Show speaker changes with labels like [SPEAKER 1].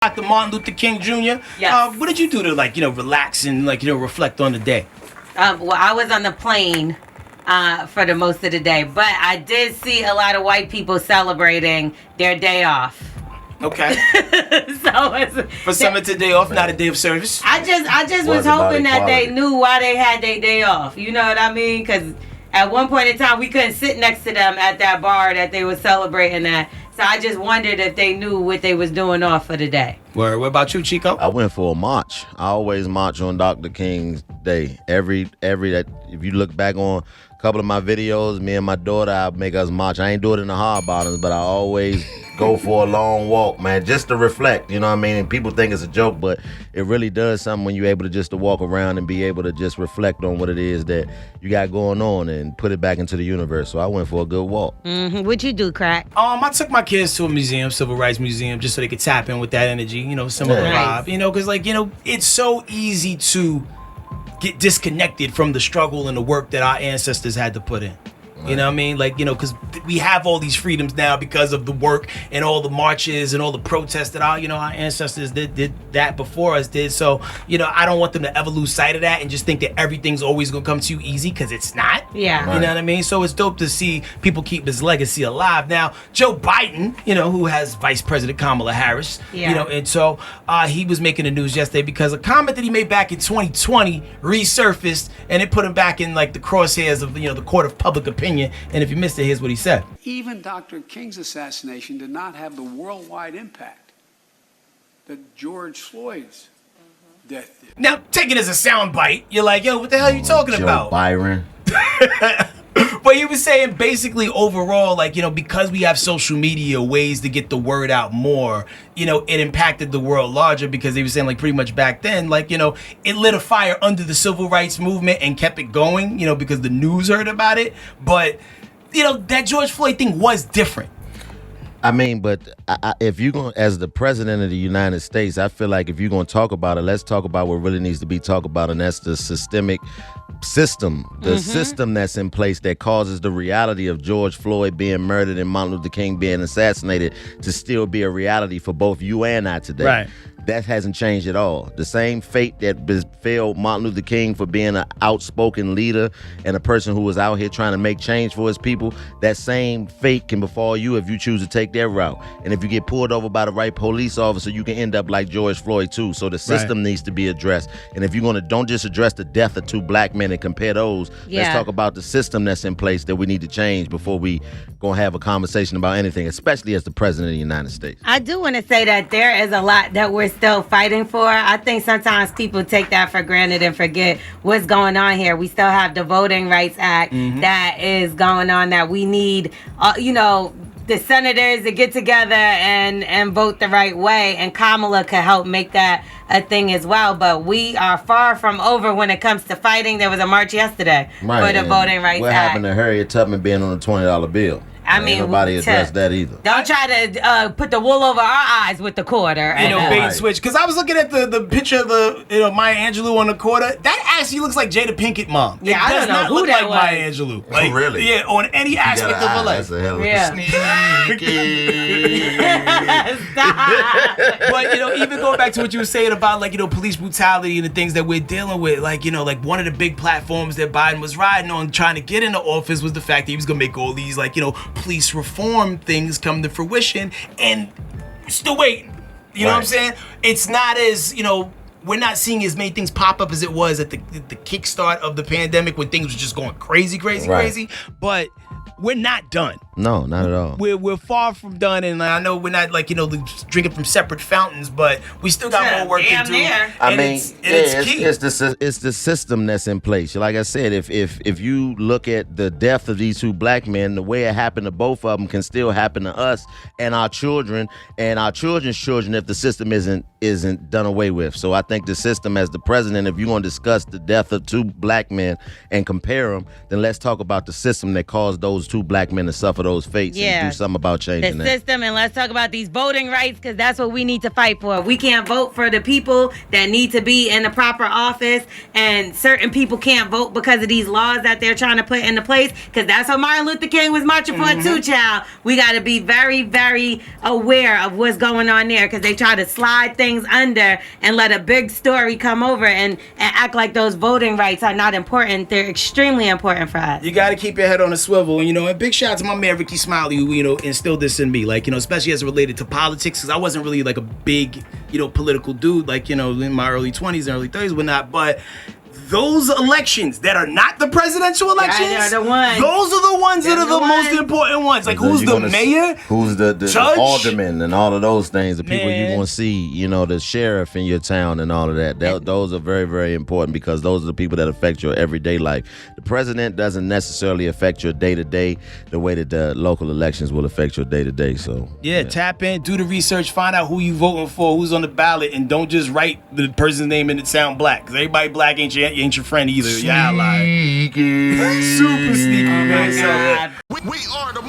[SPEAKER 1] Dr. Martin Luther King Jr.
[SPEAKER 2] Yes.
[SPEAKER 1] What did you do to relax and reflect on the day?
[SPEAKER 2] Well, I was on the plane for the most of the day, but I did see a lot of white people celebrating their day off.
[SPEAKER 1] Okay.
[SPEAKER 2] So
[SPEAKER 1] for some, it's a day off, not a day of service.
[SPEAKER 2] I just was hoping that they knew why they had their day off. You know what I mean? Because at one point in time, we couldn't sit next to them at that bar that they were celebrating at. So I just wondered if they knew what they was doing off for the day.
[SPEAKER 1] What about you, Chico?
[SPEAKER 3] I went for a march. I always march on Dr. King's day. If you look back on a couple of my videos, me and my daughter, I make us march. I ain't do it in the hard bottoms, but I always go for a long walk, man, just to reflect. You know what I mean? And people think it's a joke, but it really does something when you're able to just to walk around and be able to just reflect on what it is that you got going on and put it back into the universe. So I went for a good walk.
[SPEAKER 2] Mm-hmm. What'd you do, Crack?
[SPEAKER 1] I took my kids to a museum, Civil Rights Museum, just so they could tap in with that energy, some of the vibe, because it's so easy to get disconnected from the struggle and the work that our ancestors had to put in. You know what I mean? Because we have all these freedoms now because of the work and all the marches and all the protests that our ancestors did that before us did. So, I don't want them to ever lose sight of that and just think that everything's always going to come to you easy, because it's not.
[SPEAKER 2] Yeah.
[SPEAKER 1] You know what I mean? So it's dope to see people keep his legacy alive. Now, Joe Biden, who has Vice President Kamala Harris, and so he was making the news yesterday because a comment that he made back in 2020 resurfaced, and it put him back in the crosshairs of the court of public opinion. And if you missed it, here's what he said.
[SPEAKER 4] Even Dr. King's assassination did not have the worldwide impact that George Floyd's death did.
[SPEAKER 1] Now, take it as a soundbite. You're like, yo, what the hell are you talking about?
[SPEAKER 3] Byron.
[SPEAKER 1] But he was saying basically overall, because we have social media, ways to get the word out more, it impacted the world larger, because he was saying pretty much back then, it lit a fire under the civil rights movement and kept it going, because the news heard about it. But, that George Floyd thing was different.
[SPEAKER 3] I mean, but if you're going, as the president of the United States, I feel like if you're going to talk about it, let's talk about what really needs to be talked about, and that's the system, the system that's in place that causes the reality of George Floyd being murdered and Martin Luther King being assassinated to still be a reality for both you and I today.
[SPEAKER 1] Right.
[SPEAKER 3] That hasn't changed at all. The same fate that befell Martin Luther King for being an outspoken leader and a person who was out here trying to make change for his people, that same fate can befall you if you choose to take their route. And if you get pulled over by the right police officer, you can end up like George Floyd too. So the system needs to be addressed. And if you're going to, don't just address the death of two black men and compare those. Let's talk about the system that's in place that we need to change before we going to have a conversation about anything, especially as the president of the United States.
[SPEAKER 2] I do want to say that there is a lot that we're still fighting for. I think sometimes people take that for granted and forget what's going on here. We still have the Voting Rights Act that is going on, that we need, the senators to get together and vote the right way, and Kamala could help make that a thing as well. But we are far from over when it comes to fighting. There was a march yesterday for the Voting Rights Act.
[SPEAKER 3] What happened to Harriet Tubman being on a $20 bill? Nobody addressed that either.
[SPEAKER 2] Don't try to put the wool over our eyes with the quarter.
[SPEAKER 1] Bait and switch. Because I was looking at the picture of the Maya Angelou on the quarter. That actually looks like Jada Pinkett mom.
[SPEAKER 2] Yeah, I don't know who that was.
[SPEAKER 1] Maya Angelou.
[SPEAKER 3] Oh, really?
[SPEAKER 1] Yeah, on any aspect of her life.
[SPEAKER 3] That's a hell of a sneaky.
[SPEAKER 1] But even going back to what you were saying about police brutality and the things that we're dealing with, one of the big platforms that Biden was riding on trying to get into office was the fact that he was gonna make all these police reform things come to fruition, and still waiting. You know what I'm saying? It's not as we're not seeing as many things pop up as it was at the kickstart of the pandemic, when things were just going crazy. But we're not done.
[SPEAKER 3] No, not at all.
[SPEAKER 1] We're far from done, and I know we're not drinking from separate fountains, but we still got more work to do.
[SPEAKER 3] I mean, it's key. It's the system that's in place. Like I said, if you look at the death of these two black men, the way it happened to both of them can still happen to us and our children and our children's children if the system isn't done away with. So I think the system, as the president, if you're going to discuss the death of two black men and compare them, then let's talk about the system that caused those two black men to suffer those fates and do something about changing
[SPEAKER 2] the
[SPEAKER 3] that.
[SPEAKER 2] system. And let's talk about these voting rights, because that's what we need to fight for. We can't vote for the people that need to be in the proper office, and certain people can't vote because of these laws that they're trying to put into place, because that's what Martin Luther King was marching for too, child. We got to be very, very aware of what's going on there, because they try to slide things under and let a big story come over and act like those voting rights are not important. They're extremely important for us.
[SPEAKER 1] You got to keep your head on a swivel, and big shout out to my man Ricky Smiley, who instilled this in me, like especially as it related to politics, because I wasn't really like a big political dude, like in my early 20s and early 30s, whatnot, but those elections that are not the presidential elections,
[SPEAKER 2] those are the ones
[SPEAKER 1] that are the most important ones. Like, who's the mayor?
[SPEAKER 3] Who's the
[SPEAKER 1] judge?
[SPEAKER 3] alderman and all of those things, the people
[SPEAKER 1] Man.
[SPEAKER 3] you want to see, the sheriff in your town and all of that. Those are very, very important, because those are the people that affect your everyday life. The president doesn't necessarily affect your day-to-day the way that the local elections will affect your day-to-day. So
[SPEAKER 1] Tap in, do the research, find out who you voting for, who's on the ballot, and don't just write the person's name and it sound black, because everybody black ain't your friend either. Y'all lie. Super sneaky, man.
[SPEAKER 5] We are the